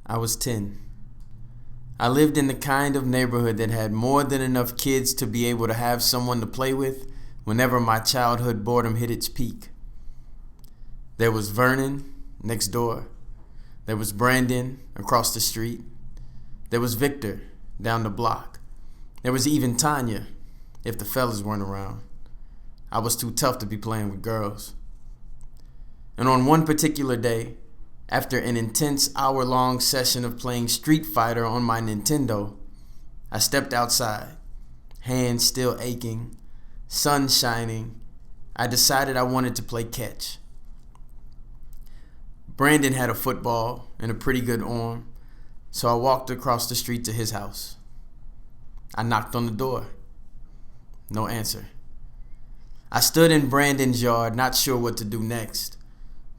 I was 10. I lived in the kind of neighborhood that had more than enough kids to be able to have someone to play with whenever my childhood boredom hit its peak. There was Vernon next door. There was Brandon across the street. There was Victor down the block. There was even Tanya, if the fellas weren't around. I was too tough to be playing with girls. And on one particular day, after an intense hour-long session of playing Street Fighter on my Nintendo, I stepped outside, hands still aching, sun shining. I decided I wanted to play catch. Brandon had a football and a pretty good arm, so I walked across the street to his house. I knocked on the door. No answer. I stood in Brandon's yard, not sure what to do next.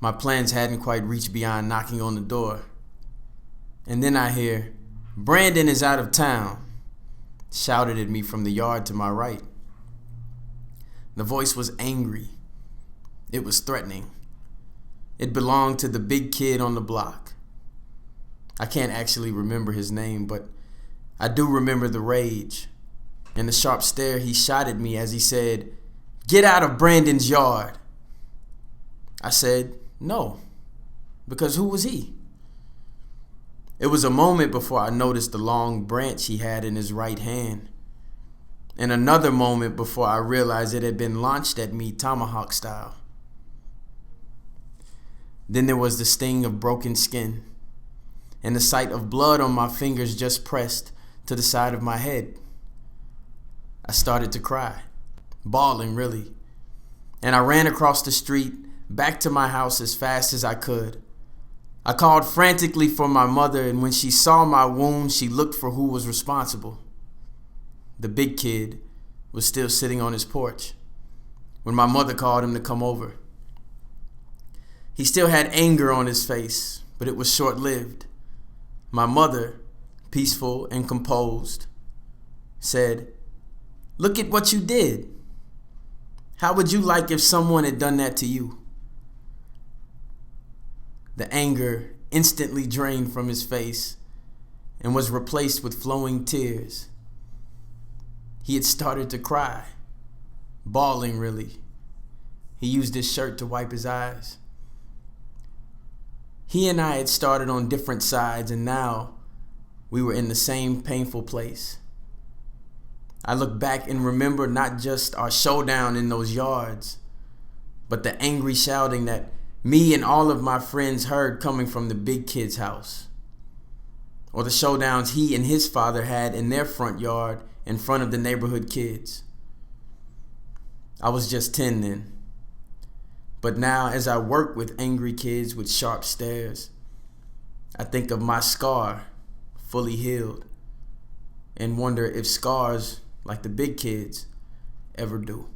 My plans hadn't quite reached beyond knocking on the door. And then I hear, "Brandon is out of town," shouted at me from the yard to my right. The voice was angry. It was threatening. It belonged to the big kid on the block. I can't actually remember his name, but I do remember the rage and the sharp stare he shot at me as he said, "Get out of Brandon's yard." I said, "No," because who was he? It was a moment before I noticed the long branch he had in his right hand, and another moment before I realized it had been launched at me tomahawk style. Then there was the sting of broken skin, and the sight of blood on my fingers just pressed to the side of my head. I started to cry, bawling really, and I ran across the street back to my house as fast as I could. I called frantically for my mother, and when she saw my wound, she looked for who was responsible. The big kid was still sitting on his porch when my mother called him to come over. He still had anger on his face, but it was short-lived. My mother, peaceful and composed, said, "Look at what you did. How would you like if someone had done that to you?" The anger instantly drained from his face and was replaced with flowing tears. He had started to cry, bawling really. He used his shirt to wipe his eyes. He and I had started on different sides, and now we were in the same painful place. I look back and remember not just our showdown in those yards, but the angry shouting that me and all of my friends heard coming from the big kid's house, or the showdowns he and his father had in their front yard in front of the neighborhood kids. I was just 10 then. But now, as I work with angry kids with sharp stares, I think of my scar fully healed and wonder if scars like the big kids ever do.